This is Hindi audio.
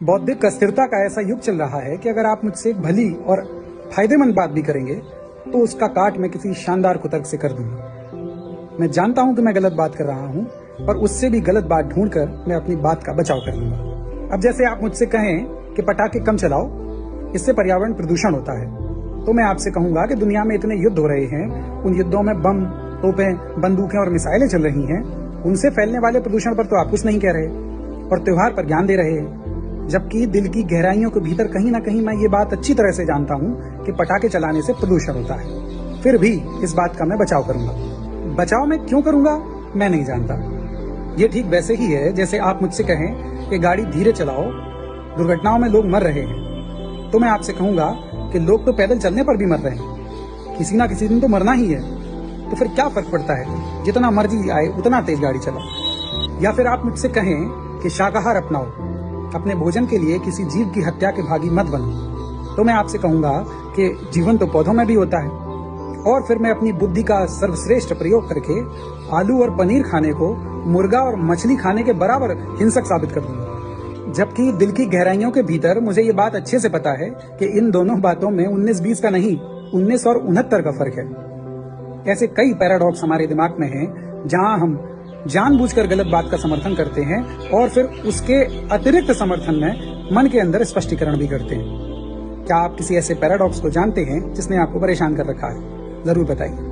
बौद्धिक अस्थिरता का ऐसा युग चल रहा है कि अगर आप मुझसे एक भली और फायदेमंद बात भी करेंगे तो उसका काट मैं किसी शानदार कुतर्क से कर दूंगा। मैं जानता हूं कि मैं गलत बात कर रहा हूं, पर उससे भी गलत बात ढूंढकर मैं अपनी बात का बचाव कर लूंगा। अब जैसे आप मुझसे कहें कि पटाखे कम चलाओ, इससे पर्यावरण प्रदूषण होता है, तो मैं आपसे कहूंगा कि दुनिया में इतने युद्ध हो रहे हैं, उन युद्धों में बम, तोपें, बंदूकें और मिसाइलें चल रही हैं, उनसे फैलने वाले प्रदूषण पर तो आप कुछ नहीं कह रहे और त्योहार पर ज्ञान दे रहे हैं, जबकि दिल की गहराइयों के भीतर कहीं ना कहीं मैं ये बात अच्छी तरह से जानता हूँ कि पटाखे चलाने से प्रदूषण होता है। फिर भी इस बात का मैं बचाव करूंगा। बचाव मैं क्यों करूंगा मैं नहीं जानता। ये ठीक वैसे ही है जैसे आप मुझसे कहें कि गाड़ी धीरे चलाओ, दुर्घटनाओं में लोग मर रहे हैं, तो मैं आपसे कहूंगा कि लोग तो पैदल चलने पर भी मर रहे हैं, किसी ना किसी दिन तो मरना ही है, तो फिर क्या फर्क पड़ता है, जितना मर्जी आए उतना तेज गाड़ी चलाओ। या फिर आप मुझसे कहें कि शाकाहार अपनाओ, अपने भोजन के लिए किसी जीव की हत्या के भागी मत बनो, तो मैं आपसे कहूंगा कि जीवन तो पौधों में भी होता है। और फिर मैं अपनी बुद्धि का सर्वश्रेष्ठ प्रयोग करके आलू और पनीर खाने को मुर्गा और मछली खाने के बराबर हिंसक साबित कर दूंगा, जबकि दिल की गहराइयों के भीतर मुझे ये बात अच्छे से पता है कि इन दोनों बातों में 19-20 का नहीं, 19 और 69 का फर्क है। ऐसे कई पैराडॉक्स हमारे दिमाग में हैं जहां हम जानबूझकर गलत बात का समर्थन करते हैं और फिर उसके अतिरिक्त समर्थन में मन के अंदर स्पष्टीकरण भी करते हैं। क्या आप किसी ऐसे पैराडॉक्स को जानते हैं जिसने आपको परेशान कर रखा है? जरूर बताइए।